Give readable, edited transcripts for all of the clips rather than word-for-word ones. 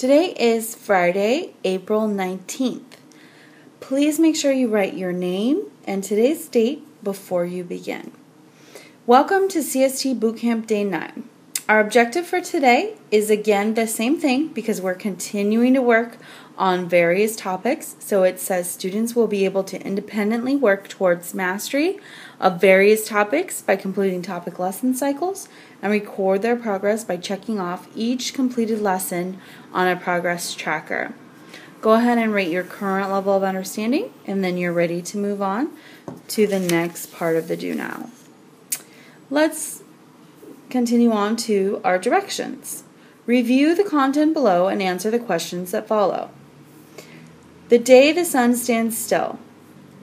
Today is Friday, April 19th. Please make sure you write your name and today's date before you begin. Welcome to CST Bootcamp Day 9. Our objective for today is again the same thing because we're continuing to work on various topics. So it says students will be able to independently work towards mastery of various topics by completing topic lesson cycles and record their progress by checking off each completed lesson on a progress tracker. Go ahead and rate your current level of understanding, and then you're ready to move on to the next part of the Do Now. Let's continue on to our directions. Review the content below and answer the questions that follow. The day the sun stands still.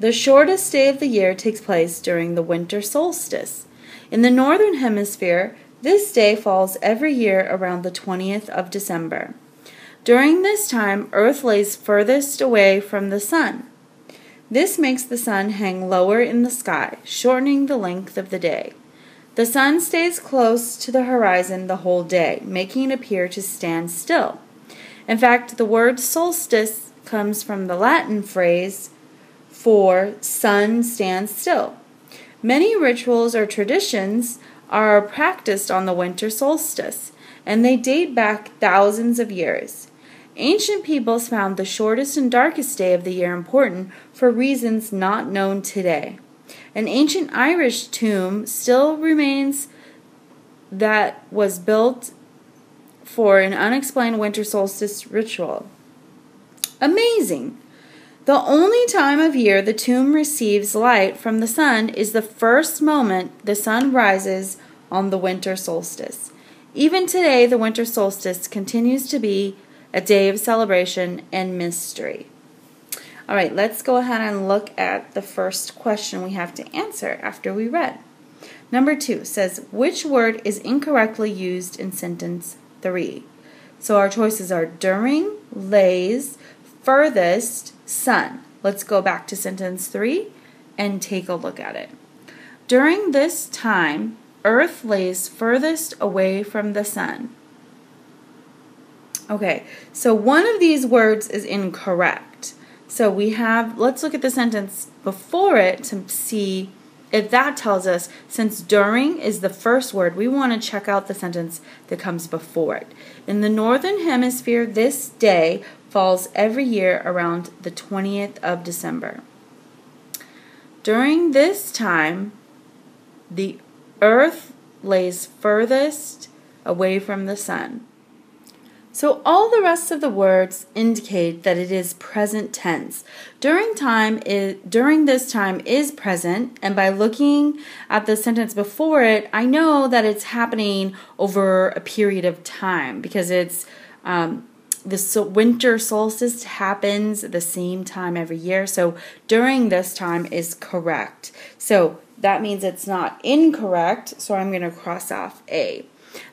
The shortest day of the year takes place during the winter solstice. In the northern hemisphere, this day falls every year around the 20th of December. During this time, Earth lays furthest away from the sun. This makes the sun hang lower in the sky, shortening the length of the day. The sun stays close to the horizon the whole day, making it appear to stand still. In fact, the word solstice comes from the Latin phrase for sun stands still. Many rituals or traditions are practiced on the winter solstice, and they date back thousands of years. Ancient peoples found the shortest and darkest day of the year important for reasons not known today. An ancient Irish tomb still remains that was built for an unexplained winter solstice ritual. Amazing! The only time of year the tomb receives light from the sun is the first moment the sun rises on the winter solstice. Even today, the winter solstice continues to be a day of celebration and mystery. All right, let's go ahead and look at the first question we have to answer after we read. Number 2 says, which word is incorrectly used in sentence 3? So our choices are during, lays, furthest, sun. Let's go back to sentence 3 and take a look at it. During this time, Earth lays furthest away from the sun. Okay, so one of these words is incorrect. So let's look at the sentence before it to see if that tells us, since during is the first word, we want to check out the sentence that comes before it. In the northern hemisphere, this day falls every year around the 20th of December. During this time, the Earth lays furthest away from the sun. So all the rest of the words indicate that it is present tense. During this time is present, and by looking at the sentence before it, I know that it's happening over a period of time because it's the winter solstice happens at the same time every year. So during this time is correct. So that means it's not incorrect, so I'm going to cross off A.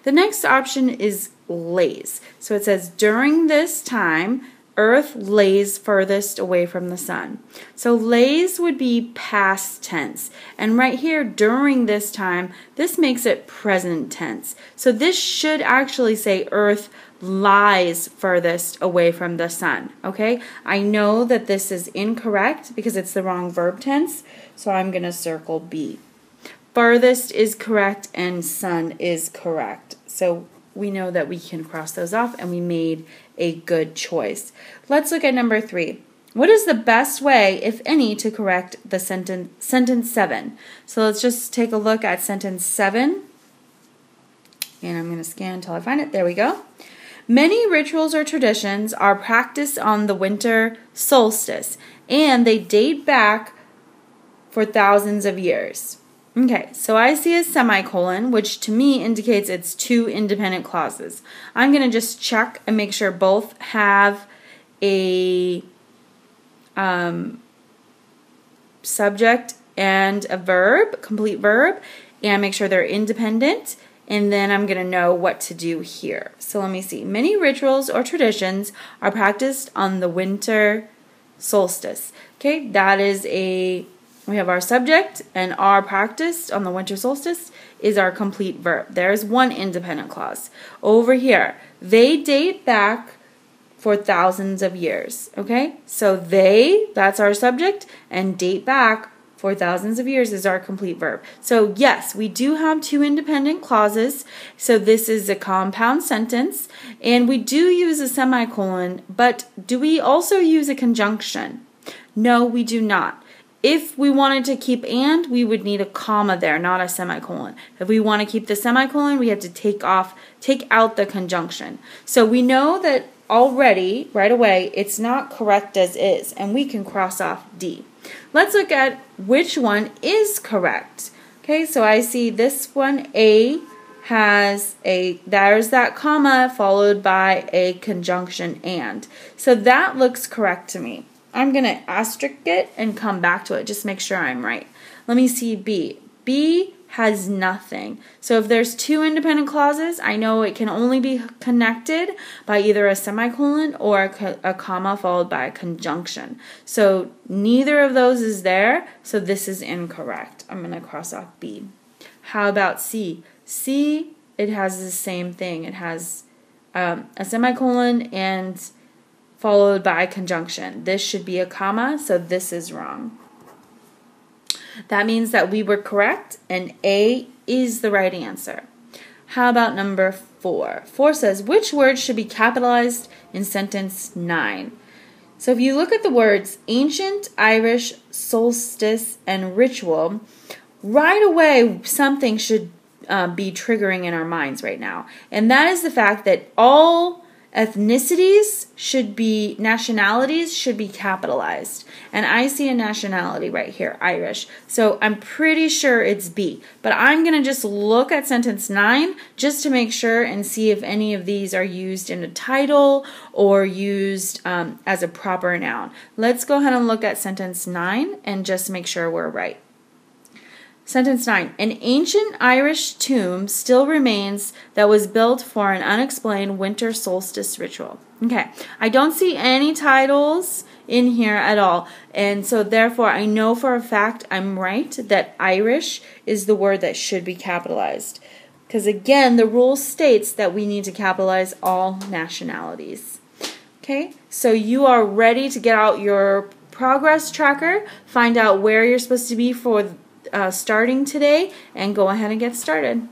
The next option is lays. So it says, during this time, Earth lays furthest away from the sun. So lays would be past tense. And right here, during this time, this makes it present tense. So this should actually say Earth lies furthest away from the sun. Okay? I know that this is incorrect because it's the wrong verb tense. So I'm going to circle B. Furthest is correct and sun is correct. So we know that we can cross those off and we made a good choice. Let's look at number 3. What is the best way, if any, to correct the sentence 7? So let's just take a look at sentence 7. And I'm going to scan until I find it. There we go. Many rituals or traditions are practiced on the winter solstice, and they date back for thousands of years. Okay, so I see a semicolon, which to me indicates it's two independent clauses. I'm going to just check and make sure both have a subject and a verb, complete verb, and make sure they're independent, and then I'm going to know what to do here. So let me see. Many rituals or traditions are practiced on the winter solstice. Okay, that is we have our subject, and are practiced on the winter solstice is our complete verb. There's one independent clause. Over here, they date back for thousands of years. Okay, so they, that's our subject, and date back for thousands of years is our complete verb. So yes, we do have two independent clauses. So this is a compound sentence, and we do use a semicolon, but do we also use a conjunction? No, we do not. If we wanted to keep and, we would need a comma there, not a semicolon. If we want to keep the semicolon, we have to take out the conjunction. So we know that already, right away, it's not correct as is, and we can cross off D. Let's look at which one is correct. Okay, so I see this one, A, has there's that comma followed by a conjunction and. So that looks correct to me. I'm going to asterisk it and come back to it, just make sure I'm right. Let me see B. B has nothing. So if there's two independent clauses, I know it can only be connected by either a semicolon or a comma followed by a conjunction. So neither of those is there, so this is incorrect. I'm going to cross off B. How about C? C, it has the same thing. It has a semicolon and followed by a conjunction. This should be a comma, so this is wrong. That means that we were correct, and A is the right answer. How about number 4? 4 says, which word should be capitalized in sentence 9? So if you look at the words ancient, Irish, solstice, and ritual, right away something should be triggering in our minds right now. And that is the fact that all ethnicities nationalities should be capitalized. And I see a nationality right here, Irish. So I'm pretty sure it's B. But I'm going to just look at sentence 9 just to make sure and see if any of these are used in a title or used as a proper noun. Let's go ahead and look at sentence 9 and just make sure we're right. Sentence 9. An ancient Irish tomb still remains that was built for an unexplained winter solstice ritual. Okay, I don't see any titles in here at all, and so therefore I know for a fact I'm right that Irish is the word that should be capitalized. Because again, the rule states that we need to capitalize all nationalities. Okay, so you are ready to get out your progress tracker, find out where you're supposed to be for starting today, and go ahead and get started.